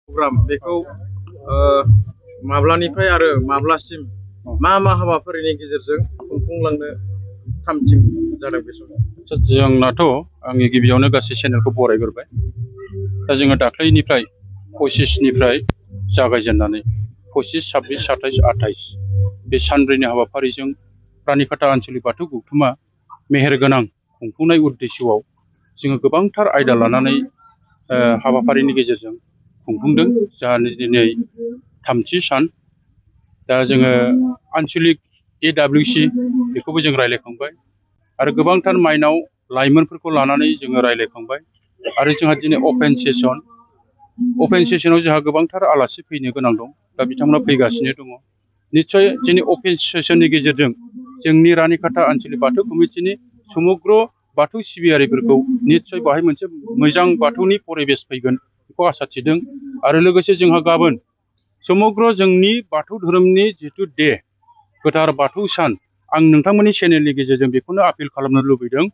Programme बेखौ माब्लानिफ्राय आरो माब्लासिम मा मा हाबाफारिनि गेजेरजों खुंफुंलांनो थामथिम जादों बे समाव? जोंनाथ' आंनि गिबियावनो गासै चेनेलखौ बरायग्रोबाय। दा जोङो दाख्लैनिफ्राय 25निफ्राय जागायजेननानै 25, 26, 27, 28 बे सानब्रैनि हाबाफारिजों रानिखाता आनसलिक बाथौ गौथुमा मेहेरगोनां खुंफुंनाय उद्देश्यआव जोङो गोबांथार आयदा लानानै हाबाफारिनि गेजेरजों खुंफुंदों। जोंहा दिनै थामथि सान। दा जोङो आनसलिक AWC बेखौबो जों रायज्लायखांबाय आरो गोबांथार माइनाव लाइमोनफोरखौ लानानै जोङो रायज्लायखांबाय आरो जोंहा दिनै अपेन सेसनाव जोंहा गोबांथार आलासि फैनो गोनां दं। दा बिथांमोना फैगासिनो दङ। निस्सय जोंनि अपेन सेसननि गेजेरजों जोंनि रानिखाता आनसलिक बाथौ कमिटिनि समग्र बाथौ सिबियारिफोरखौ निस्सय बाहाय मोनसे मोजां बाथौनि परिबेस फैगोन बेखौ आसा थिदों। आरो लोगोसे जोंहा गाबोन समग्र जोंनि बाथौ धोरोमनि जिथु गोथार बाथौ सान, आं नोंथांमोननि चेनेलनि गेजेरजों बेखौनो आपिल खालामनो लुबैदों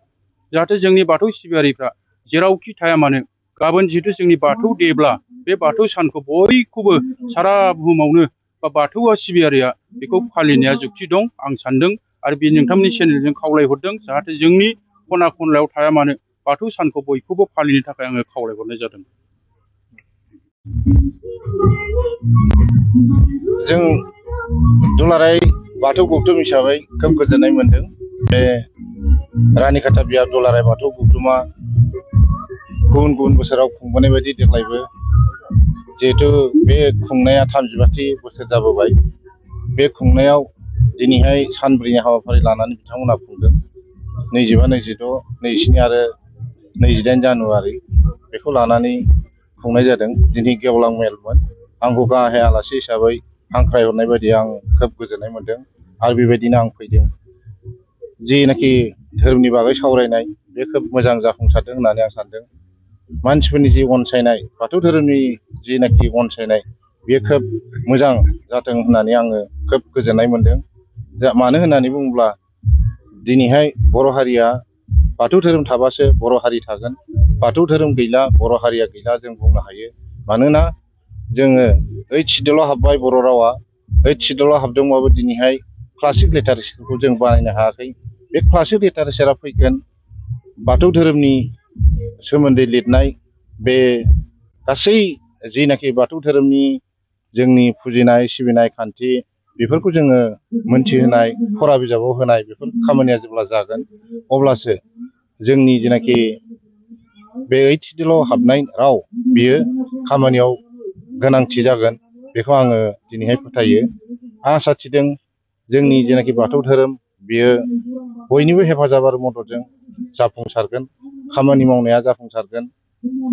जाहाथे जोंनि बाथौ सिबियारिफ्रा जेरावखि थाया मानो गाबोन जिहेतु जोंनि बाथौ देब्ला बे बाथौ सानखौ बयखौबो सारा बुहुमावनो बा बाथौ सिबियारिया बेखौ फालिनाया जुक्ति दं आं सान्दों। आरो बे नोंथांमोननि चेनेलजों खावलायहरदों जाहाथे जोंनि खना खनलायाव थाया मानो बाथौ सानखौ बयखौबो फालिनो थाखाय आङो खावलायहरनाय जादों। जों दुलाराय बाथौ गौथुम हिसाबै खोब गोजोननाय मोनदों। बे रानिखाता बिहार दुलाराय बाथौ गौथुमा गुबुन गुबुन बोसोराव खुंबोनाय बायदि देग्लायबो जिहेतु बे खुंनाया 35थि बोसोर जाबोबाय। बे खुंनायाव दिनैहाय सानब्रैनि हाबाफारि लानानै बिथांमोना खुंदों। 25, 26, 27 आरो 28 जानुवारि बेखौ लानानै खुंनाय जादों। दिनै गेवलां मेलमोन। आंखौ गाहाय आलासि हिसाबै हांख्रायहरनाय बायदि आं खोब गोजोननाय मोनदों आरो बेबायदिनो आं फैदों। जिनाखि धोरोमनि बागै सावरायनाय बे खोब मोजां जाफुंसारदों होननानै आं सानदों। मानसिफोरनि जि अनसायनाय, बाथौ धोरोमनि जिनाखि अनसायनाय बेयो खोब मोजां जाथों होननानै आङो खोब गोजोननाय मोनदों। मानो होननानै बुङोब्ला दिनैहाय बर' हारिया बाथौ धोरोम थाबासो बर' हारि थागोन। बाथौ धोरोम गैला बर' हारिया गैला जों बुंनो हायो। मानोना जोङो 8 सिडिउलाव हाबबाय बर' रावा। 8 सिडिउलाव हाबदोंबाबो दिनैहाय क्लासिक लिटारेचारखौ जों बानायनो हायाखै। बे क्लासिक लिटारेचारा फैगोन बाथौ धोरोमनि सोमोन्दै लिरनाय बे गासै जिनाखि बाथौ धोरोमनि जोंनि फुजिनाय सिबिनाय खान्थि बेफोरखौ जोङो मोनथिहोनाय, फरा बिजाबाव होनाय बेफोर खामानिया जेब्ला जागोन अब्लासो जोंनि जेनाखि बे 8 सिडिउलाव हाबनाय राव बियो खामानियाव गोनांथि जागोन बेखौ आङो दिनैहाय फोथायो। आं आसा थिदों जोंनि जेनाखि बाथौ धोरोम बियो बयनिबो हेफाजाब आरो मददजों जाफुंसारगोन, खामानि मावनाया जाफुंसारगोन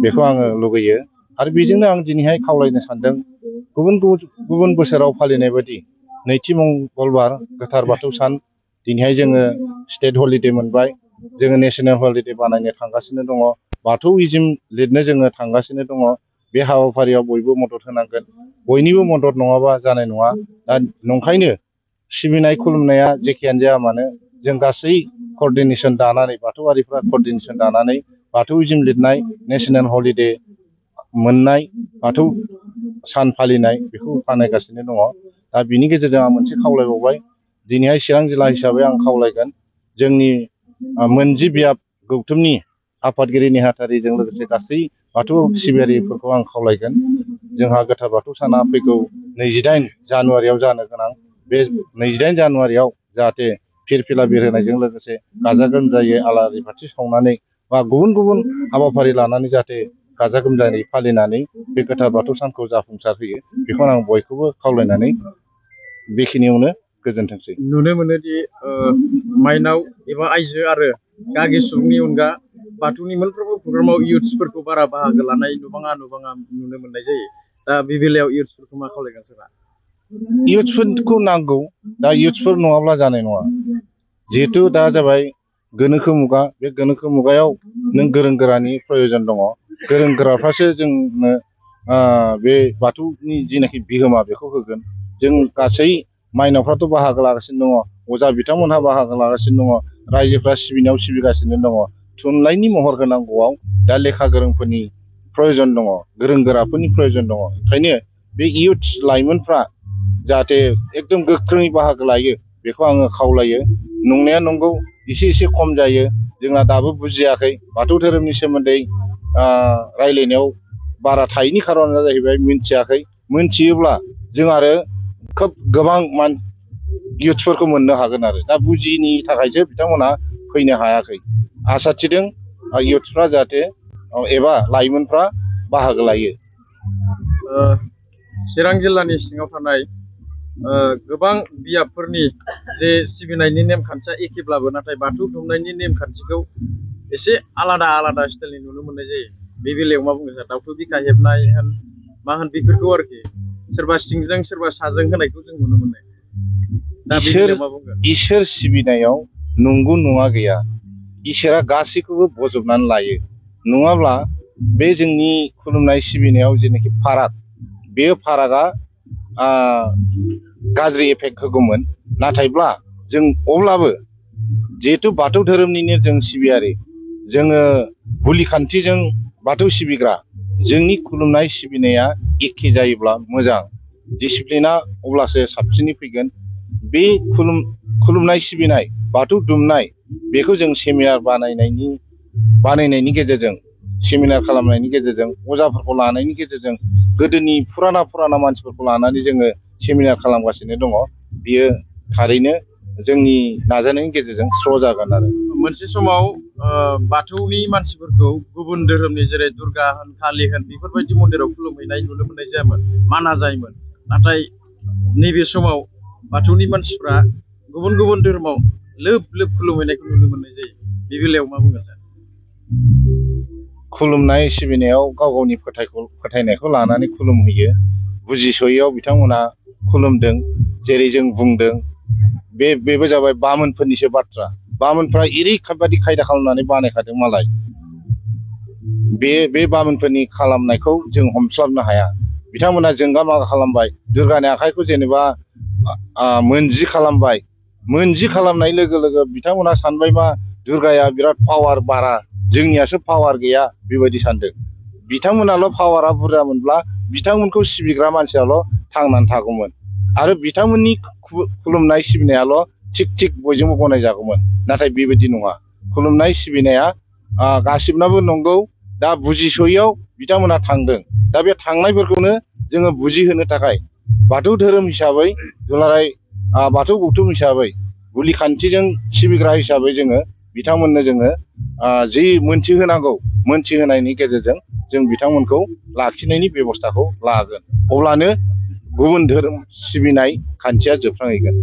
बेखौ आङो लुगैयो। आरो बेजोंनो आं दिनैहाय खावलायनो सानदों गुबुन बोसोराव फालिनाय बायदि नैथि मंगलबार गोथार बाथौ सान दिनैहाय जोङो स्टेट हलिडे मोनबाय। जोङो नेसनेल हलिडे बानायनो थांगासिनो दङ। बाथौइज्म लिरनो जोङो थांगासिनो दङ। बे हाबाफारियाव बयबो मदद होनांगोन। बयनिबो मदद नङाबा जानाय नङा। दा नंखायनो सिबिनाय खुलुमनाया जेखियानो जाया मानो जों गासै कर्डिनेसन दानानै बाथौआरिफ्रा कर्डिनेसन दानानै बाथौइज्म लिरनाय, नेसनेल हलिडे मोननाय, बाथौ सान फालिनाय बेखौ बानायगासिनो दङ। दा बिनि गेजेरजों आं मोनसे खावलायबावबाय। दिनैहाय चिरां जिल्ला हिसाबै आं खावलायगोन जोंनि मोनजि बियाब गौथुमनि आफादगिरि नेहाथारिजों लोगोसे गासै बाथौ सिबियारिफोरखौ आं खावलायगोन। जोंहा गोथार बाथौ साना फैगौ 28 जानुवारियाव जानो गोनां। बे 28 जानुवारियाव जाहाथे फिरफिला बिरहोनायजों लोगोसे गाजा गोमजायै आलारि बाथि सावनानै बा गुबुन गुबुन हाबाफारि लानानै जाहाथे गाजा गोमजायै फालिनानै बे गोथार बाथौ सानखौ जाफुंसार होयो बेखौ आं बयखौबो खावलायनानै बेखिनियावनो गोजोनथोंसै। नुनो मोनोदि माइनाव एबा आइजो आरो गागि सुबुंनि अनगा बाथौनि मोनफ्रोमबो प्रग्रामाव इयुथ्सफोरखौ बारा बाहागो लानाय नुबाङा नुनो मोननाय जायो। दा बे बेलायाव इयुथ्सफोरखौ मा खावलायगोन सोरबा? इयुथ्सफोरखौ नांगौ। दा इयुथ्सफोर नङाब्ला जानाय नङा। जिहेथु दा जाबाय गोनोखो मुगा। बे गोनोखो मुगायाव नों गोरों गोरानि प्रयजन दङ। गोरों गोराफ्रासो जोंनो बे बाथौनि जिनाखि बिहोमा बेखौ होगोन। जों गासै माइनावफ्राथ' बाहागो लागासिनो दङ, अजा बिथांमोनहा बाहागो लागासिनो दङ, रायजोफ्रा सिबिनायाव सिबिगासिनो दङ। थुनलाइनि महर होनांगौआव दा लेखा गोरोंफोरनि प्रयोजन दङ, गोरों गोराफोरनि प्रयोजन दङ। ओंखायनो बे इयुथ लाइमोनफ्रा जाहाथे एकदम गोख्रोङै बाहागो लायो बेखौ आङो खावलायो। नंनाया नंगौ एसे खम जायो, जोंहा दाबो बुजियाखै बाथौ धोरोमनि सोमोन्दै रायलायनायाव बारा थायैनि खारना जाहैबाय मिन्थियाखै। मिन्थियोब्ला जों आरो खोब गोबां इयुथ्सफोरखौ मोननो हागोन आरो दा बुजियैनि थाखायसो बिथांमोना फैनो हायाखै। आसा थिदों इयुथ्सफ्रा जाहाथे एबा लाइमोनफ्रा बाहागो लायो। चिरां जिल्लानि सिङाव थानाय गोबां बियाबफोरनि जे सिबिनायनि नेमखान्थिया एखेब्लाबो नाथाय बाथौ दुमनायनि नेमखान्थिखौ एसे आलादा आलादा स्टाइलनि नुनो मोननाय जायो। बे बेलायाव मा बुंगोन सार? दाउथु बिखा हेबनाय होन मा होन बेफोरखौ आरोखि सोरबा सिंजों सोरबा साजों होनायखौ जों नुनो मोनो। दा बे बेलायाव मा बुंगोन? इसोर सिबिनायाव नंगौ नङा गैया, इसोरा गासैखौबो बजबनानै लायो। नङाब्ला बे जोंनि खुलुमनाय सिबिनायाव जेनाखि फाराग, बे फारागा गाज्रि एफेक्ट होगौमोन। नाथायब्ला जों अब्लाबो जिहेथु बाथौ धोरोमनिनो जों सिबियारि, जोङो हुलि खान्थिजों बाथौ सिबिग्रा, जोंनि खुलुमनाय सिबिनाया एखे जायोब्ला मोजां, डिसिप्लिना अब्लासो साबसिनै फैगोन। बे खुलुमनाय सिबिनाय बाथौ दुमनाय बेखौ जों सेमिनार बानायनायनि गेजेरजों, सेमिनार खालामनायनि गेजेरजों, अजाफोरखौ लानायनि गेजेरजों, गोदोनि फुराना मानसिफोरखौ लानानै जोङो सेमिनार खालामगासिनो दङ। बियो थारैनो जोंनि नाजानायनि गेजेरजों स्र' जागोन आरो। मोनसे समाव बाथौनि मानसिफोरखौ गुबुन धोरोमनि जेरै दुर्गा होन कालि होन बेफोरबायदि मन्दिराव खुलुमहैनाय नुनो मोननाय जायामोन, माना जायोमोन। नाथाय नैबे समाव बाथौनि मानसिफ्रा गुबुन धोरोमाव लोब खुलुमहैनायखौ नुनो मोननाय जायो। बे बेलायाव मा बुंगोन सार? खुलुमनाय सिबिनायाव गाव गावनि फोथायनायखौ लानानै खुलुमहैयो। बुजिस'यैयाव बिथांमोना खुलुमदों। जेरै जों बुंदों बेबो जाबाय बामोनफोरनिसो बाथ्रा। बामोनफ्रा ओरैबायदि खायदा खालामनानै बानायखादों मालाय, बे बामोनफोरनि खालामनायखौ जों हमस्लाबनो हाया। बिथांमोना जोंगा मागा खालामबाय, दुर्गानि आखाइखौ जेनेबा मोनजि खालामबाय। मोनजि खालामनाय लोगो लोगो बिथांमोना सानबाय मा दुर्गाया बिराद पावार बारा, जोंनियासो पावार गैया बेबायदि सानदों। बिथांमोनाल' पावारा बुरजा मोनब्ला बिथांमोनखौ सिबिग्रा मानसियाल' थांनानै थागौमोन आरो बिथांमोननि खुलुमनाय सिबिनायाल' थिग बयजोंबो गनायजागौमोन। नाथाय बेबायदि नङा। खुलुमनाय सिबिनाया गासिबनाबो नंगौ। दा बुजिस'यैयाव बिथांमोना थांदों। दा बे थांनायफोरखौनो जोङो बुजिहोनो थाखाय बाथौ धोरोम हिसाबै, दुलाराय बाथौ गौथुम हिसाबै, हुलि खान्थिजों सिबिग्रा हिसाबै जोङो बिथांमोननो जोङो जि मोनथिहोनांगौ, मोनथिहोनायनि गेजेरजों जों बिथांमोनखौ लाखिनायनि बेब'स्थाखौ लागोन। अब्लानो गुबुन धोरोम सिबिनाय खान्थिया जोबस्रांहैगोन।